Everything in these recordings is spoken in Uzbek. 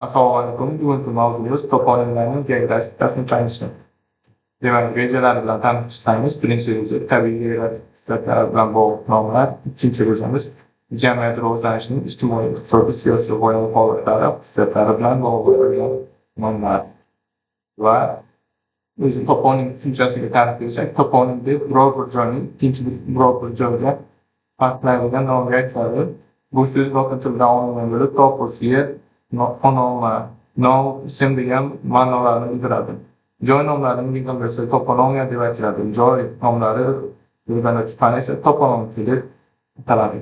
Assalomu alaykum. Bugungi mavzumiz toponimlarning geografikasini tanishing. Demak, rejalar bilan tanishamiz. Birinchi reja tabiiy geografik xususiyatlari bilan bog'liq nomlar. Ikkinchi rejamiz jamiyat rivojlanishining ijtimoiy, iqtisodiy, siyosiy holatlari, xususiyatlari bilan bog'liq bo'lgan nomlar. Va o'zi toponim tushunchasiga ta'riflasak, toponim deb biror bir joyning ikkinchi biror bir joyga farqlaydigan nomga aytiladi. Bu so'z lotin tilidan olingan bo'lib, topos yer, onoma, nom, ism degan ma'nolarni bildiradi. Joy nomlarini bilgan bo'lsa toponomiya deb aytiladi. Joy nomlari bilganlar fani esa toponomika deb ataladi.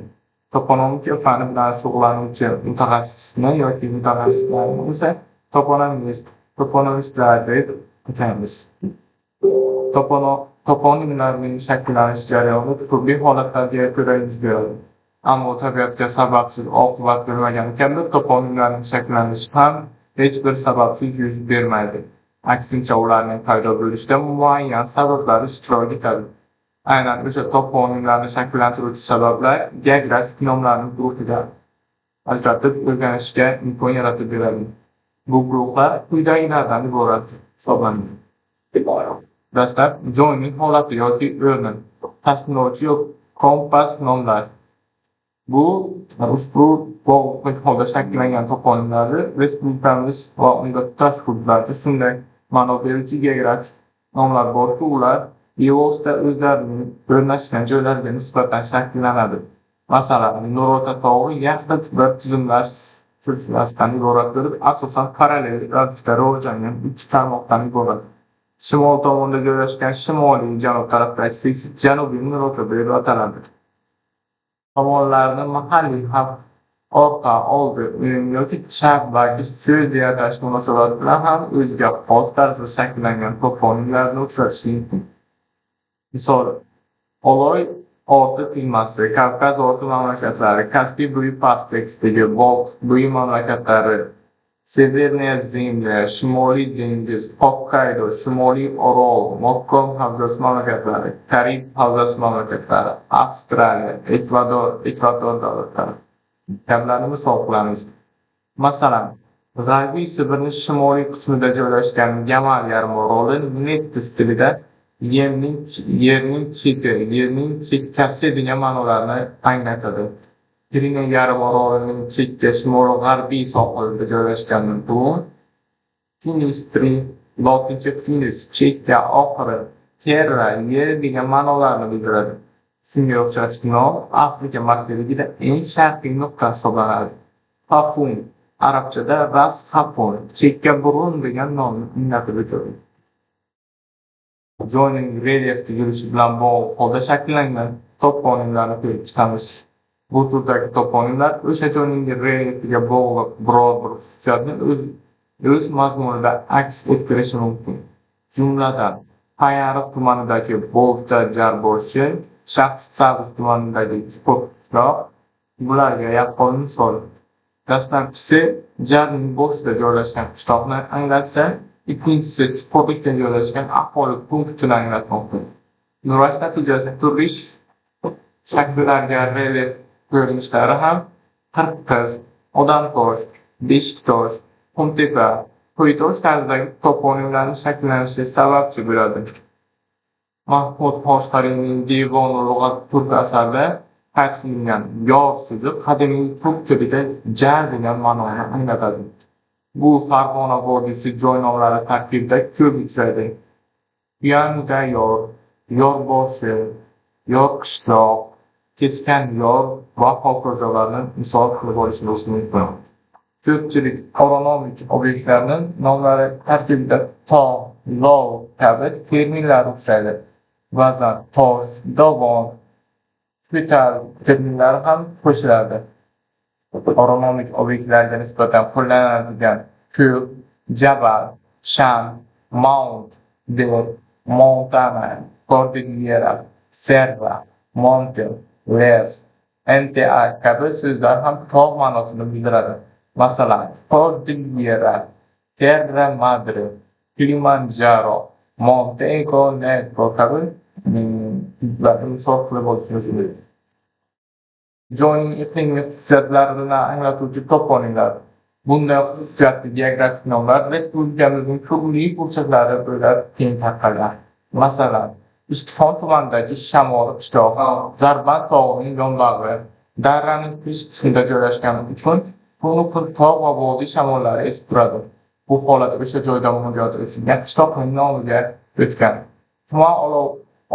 Toponomika fani bilan shug'ullanuvchi mutaxassisni yoki mutaxassislarni esa toponimistlar deb ataymiz. Toponimlarning shakllanish jarayoni turli holatlarga ko'ra yuz beradi. Ammo tabiatga sababsiz oqibat bo'lmagani kabi toponimlarning shakllanishi ham hech bir sababsiz yuz bermaydi. Aksincha, ularning paydo bo'lishida muayyan sabablar ishtirok etadi. Aynan o'sha toponimlarni shakllantiruvchi sabablar geografik nomlarning guruhiga ajratib o'rganishga imkon yaratib beradi. Bu guruhlar quyidagilardan iborat hisoblanadi. Dastlab, joyning holati yoki o'rni, tasniflovchi yoki kompas nomlar. Bu ushbu bog'liq holda shakllangan toponimlarni respublikamiz va unga tutash hududlarda shunday ma'no beruvchi geografik nomlar borki, ular bevosita o'zlarining o'rnashgan joylariga nisbatan shakllanadi. Masalan, Nurota tog'i yaxta tiplar tizimlar silsilasidan iborat bo'lib, asosan parallel ravishda rivojlangan ikki tarmoqdan iborat. Shimol tomonda joylashgan shimoliy janub tarafdagi janubiy Nurota deb ataladi. Tomonlarni mahalliy xalq orqa, oldi, o'ng yoki chap balki so'l deya atash munosabati bilan ham o'ziga xos tarzda shakllangan toponimlarni uchratish mumkin. Misol, Oloy orti tizmasi, Kavkaz orti mamlakatlari, Kaspiy bo'yi pasttekisdagi Boltiq bo'yi mamlakatlari, Severniya Zemlya, Shimoliy dengiz, Hokkaydo, Shimoliy Orol, Mokkom havzasi mamlakatlari, Karib havzasi mamlakatlari, Avstraliya, Ekvador davlatlari kabilarni misol qilamiz. Masalan, G'arbiy Sibirning shimoliy qismida joylashgan Yamal yarimoroli netis tilida yerning cheti, yerning chekkasi degan ma'nolarni anglatadi. Kirina yarimorolining chekka shimol-g'arbiy sohilida joylashgan bu Finistri, lotincha finis, chekka, oxiri, terra, yer degan ma'nolarni bildiradi. Shunga o'xshash nom Afrika maktabligida eng sharqiy nuqta hisoblanadi. Xafun, arabchada ras xafun, chekka burun degan nomni anglatib o'tadi. Joyning relyef tuzilishi bilan bog'liq holda shakllangan toponimlarni ko'rib chiqamiz. Bu turdagi toponimlar o'sha joyning relyefiga bog'liq biror bir xususiyatni o'z mazmunida aks ettirishi mumkin. Jumladan, Payariq tumanidagi Bolta jarboshi, Shahrisabz tumanidagi Chuqurqishloq bularga yaqqol misol. Dastlabkisi jarning boshida joylashgan qishloqni anglatsa, ikkinchisi chuqurlikda joylashgan aholi punktini anglatmoqda. Nurash natijasida turli shakllarga relyef ko'rinishlari ham Qirqiz, Odamtosh, Beshiktosh, Qumtepa, Qo'ytosh tarzidagi toponimlarning shakllanishiga sababchi bo'ladi. Mahmud Hoshqariyning Devon-u lug'at turk asarida qayd qilingan yor so'zi qadimiy turk tilida jar degan ma'noni anglatadi. Bu Farg'ona vodiysi joy nomlari tarkibida ko'p uchraydi. Yanga yor, yorboshi, yorqishloq, keskan yor va hokazolarni misol qilib olishimiz mumkin. Ko'pchilik oronomik obyektlarning nomlari tarkibida tog', lov kabi terminlar uchraydi. Ba'zan tosh, dovon, metal terminlari ham qo'shiladi. Oronomik obyektlarga nisbatan qo'llaniladigan ko'p, jabal, shan, mount, deb, montana, cordillera, serra, mountain, les, NTA kabi so'zlar ham tog' ma'nosini bildiradi. Masalan, Cordillera, Sierra Madre, Kilimanjaro, Monte Negro kabi misol qilib olishimiz mumkin. Joyning iqlimiy xususiyatlari bilan anglatuvchi toponimlar. Bunday xususiyatli geografik nomlar respublikamizning turli burchaklari bo'ylab keng tarqalgan. Masalan, Ishtixon tumanidagi Shamol qishlog'i Zarband tog'ining yonbag'i, darraning qish qismida joylashgani uchun tunu-kun tog' va vodiy shamollari esib turadi. Bu holat o'sha joyda mavjud etilgan qishloqning nomiga o'tgan. Tuman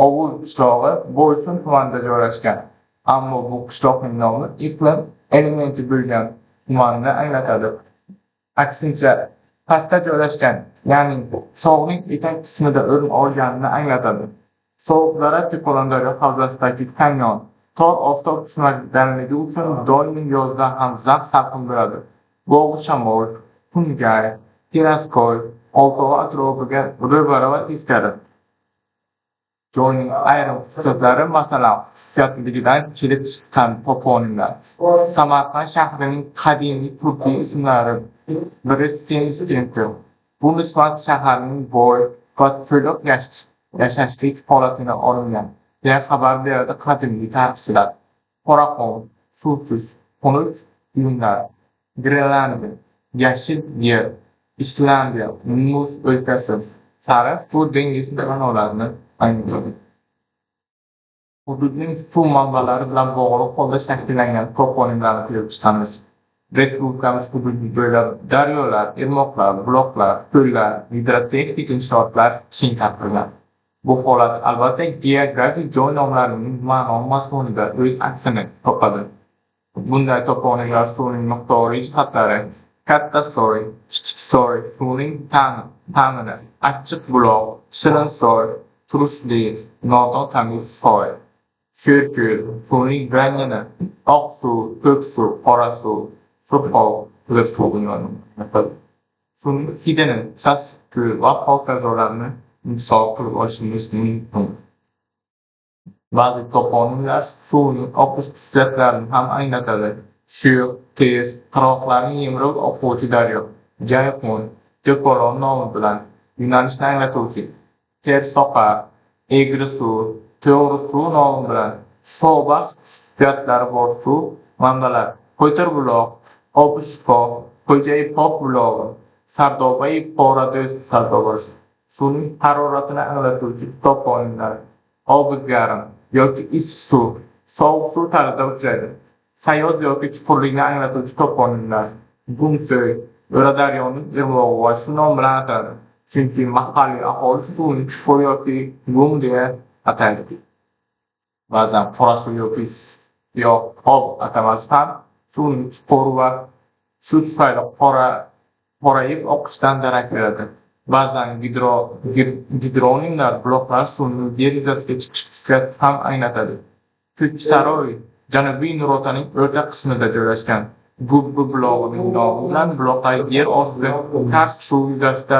Ovul qishlog'i Boysun tumanida joylashgan. Ammo bu qishloqning nomi iqlim elementi bo'lgan tumanni anglatadi. Aksincha, pastda joylashgan, ya'ni tog'ning etak qismida o'rin olganini anglatadi. Sovuqdara Tepalandagi havzasidagi kanyon tor oftob qismidaligi uchun doimiy yozda ham zax salqin bo'ladi. Bog'i Shamol, Kungay, Teraskoy, Oltova atrofiga ro'bara va teskari. Joyning ayrim xususiyatlari, masalan, xususiyatligidan kelib chiqqan toponimlar. Samarqand shahrining qadimiy turkiy ismlari biri Semizkentdir. Bu nisbat shaharning boy va to'liq yashashlik holatidan olingan, deya xabar beradi qadimiy tarixchilar. Qoraqum, suvsiz, xunuk uylar, Grenlandiya, yashil yer, Islandiya, muz o'lkasi, sariq suv dengizi ma'nolarini anglatadi. Hududning suv manbalari bilan bog'liq holda shakllangan toponimlarni ko'rib chiqamiz. Respublikamiz hududi bo'ylab daryolar, irmoqlar, buloqlar, ko'llar, gidrotexnik inshootlar keng tarqalgan. Bu holat albatta geografik joy nomlarining ma'no mazmunida o'z aksini topadi. Bunday toponimlar suvning miqdoriy jihatlari, katta soy, kichik soy, suvning ta'mini, achchiq buloq, shirin soy, turishli, nordon tamiz soy, sho'rko'l, suvning rangini, oq suv, ko'k suv, qora suv, surxov, qizil suvni anglatadi. Suvning hidini, sassiq ko'l va hokazolarni misol qilib olishingiz mumkin. Ba'zi toponimlar suvning oqish xususiyatlarini ham anglatadi. Sho'x, tez, qirg'oqlarni yemirib oquvchi daryo, Jayqo'm, To'polon nomi bilan yo'nalishni anglatuvchi, Tersoqar, Egri suv, To'g'ri suv nomi bilan sho'baxsh xususiyatlari bor suv manbalari, Qo'ytirbuloq, Obishqo, Xo'jaipop bulog'i, Sardoba-i Porado'z sardobasi. Suvning haroratini anglatuvchi toponimlar. Obi garim yoki issiq suv, sovuq suv tarzida uchraydi. Sayoz yoki chuqurlikni anglatuvchi toponimlar. Gumsoy, O'radaryoning irmog'i va shu nom bilan ataladi. Chunki mahalliy aholi suvni chuqur yoki gum deya ataydi. Ba'zan qora suv yoki siyoh ob atamasi ham suvning chuqur va shu tufayli qorayib oqishidan darak beradi. Ba'zan gidronimlar buloqlar suvning yer yuzasiga chiqish xususiyatini ham anglatadi. Ko'ksaroy Janubiy Nurotaning o'rta qismida joylashgan. Gubbi bulog'ining nomi bilan buloqlar yer ostida tars suv yuzasida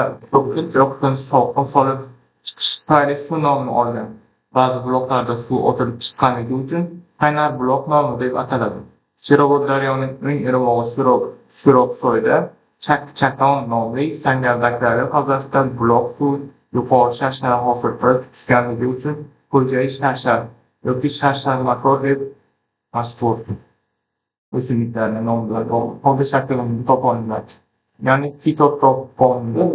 yoqtin shovqin solib chiqish tufayli shu nomni olgan. Ba'zi buloqlarda suv otilib chiqqanligi uchun qaynar buloq nomi deb ataladi. Sherobod daryoning o'ng irmog'i Sho'roqsoyda Chakchakon nomli sangardaklar havzasida buloq suv yuqori sharsharlar hosil qilib tushganligi uchun Xo'jay sharshar yoki sharsharmakor deb mashhur. O'simliklarning nomi bilan holda shakllangan toponimlar, ya'ni fitotoponimlar.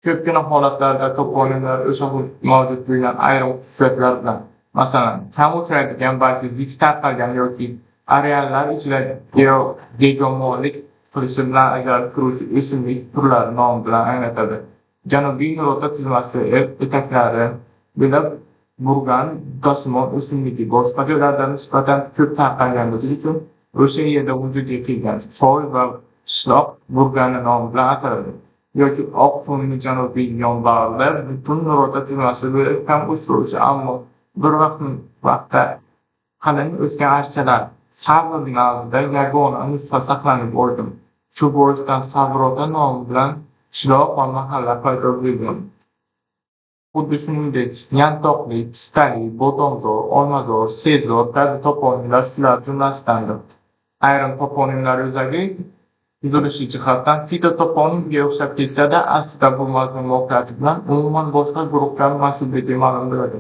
Ko'pgina holatlarda toponimlar o'sha mavjud bo'lgan ayrim xususiyatlar bilan, masalan, kam uchraydigan balki zich tarqalgan yoki areallar ichida geomonlik qilishi bilan ajralib turuvchi o'simlik turlari nomi bilan anglatadi. Janubiy Nurota tizmasi etaklari bo'ylab burgan dosimon o'simligi boshqa joylardan nisbatan ko'p tarqalganligi uchun o'sha yerda vujudga kelgan soy va qishloq burgani nomi bilan ataladi. Yoki oq suvning janubiy yonbag'rida butun Nurota tizmasi bo'lib ham uchruvchi, ammo bir vaqtda qalin o'sgan archalar Savr navida yagona nusxa saqlanib olgan. Shu boisdan Savrota nomi bilan qishloq va mahalla paydo bo'lgan. Xuddi shuningdek, Yantoqli, Pistali, Bodomzor, Olmazor, Sebzor kabi toponimlar shular jumlasidandir. Ayrim toponimlar o'zagi tuzilishi jihatdan fitotoponimga o'xshab ketsa-da, aslida bu mazmun mohiyati bilan umuman boshqa guruhga mansubligi ma'lum bo'ladi.